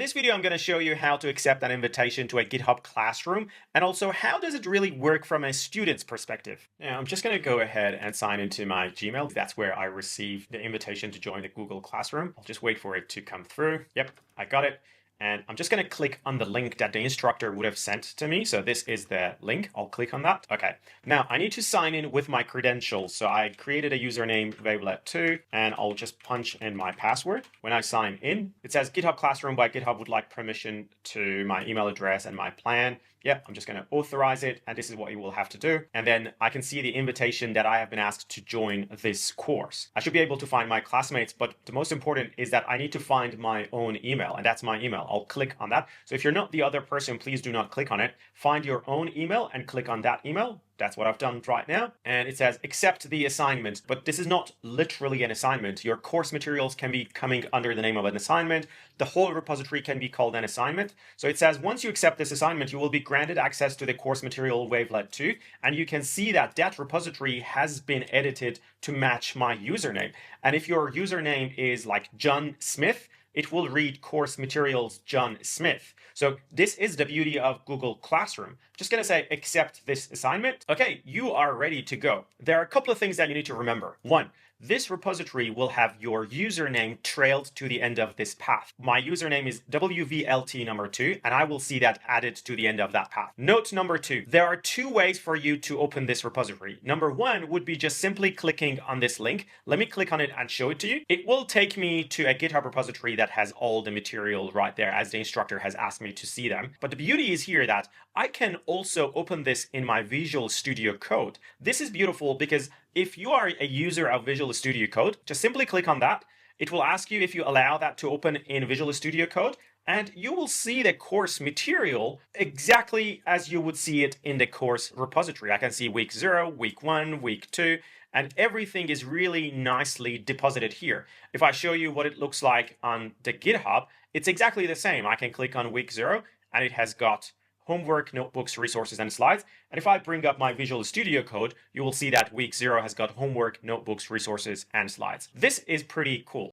This video, I'm going to show you how to accept an invitation to a GitHub Classroom, and also how does it really work from a student's perspective. Now, I'm just going to go ahead and sign into my Gmail. That's where I received the invitation to join the Google Classroom. I'll just wait for it to come through. Yep, I got it. And I'm just going to click on the link that the instructor would have sent to me. So this is the link. I'll click on that. Okay. Now I need to sign in with my credentials. So I created a username wavelet2 and I'll just punch in my password. When I sign in, it says GitHub Classroom by GitHub would like permission to my email address and my plan. Yep, I'm just going to authorize it, and this is what you will have to do. And then I can see the invitation that I have been asked to join this course. I should be able to find my classmates, but the most important is that I need to find my own email, and that's my email. I'll click on that. So if you're not the other person, please do not click on it. Find your own email and click on that email. That's what I've done right now. And it says accept the assignment, but this is not literally an assignment. Your course materials can be coming under the name of an assignment. The whole repository can be called an assignment. So it says once you accept this assignment, you will be granted access to the course material wavelet 2. And you can see that that repository has been edited to match my username. And if your username is like John Smith, it will read course materials John Smith. So this is the beauty of Google Classroom. Just going to say accept this assignment. Okay, you are ready to go. There are a couple of things that you need to remember. One, this repository will have your username trailed to the end of this path. My username is WVLT number 2, and I will see that added to the end of that path. Note number 2, there are two ways for you to open this repository. Number 1 would be just simply clicking on this link. Let me click on it and show it to you. It will take me to a GitHub repository that has all the material right there, as the instructor has asked me to see them. But the beauty is here that I can also open this in my Visual Studio Code. This is beautiful because if you are a user of Visual Studio Code, just simply click on that. It will ask you if you allow that to open in Visual Studio Code, and you will see the course material exactly as you would see it in the course repository. I can see week 0, week 1, week 2, and everything is really nicely deposited here. If I show you what it looks like on the GitHub, it's exactly the same. I can click on week 0, and it has got homework, notebooks, resources, and slides. And if I bring up my Visual Studio Code, you will see that week 0 has got homework, notebooks, resources, and slides. This is pretty cool.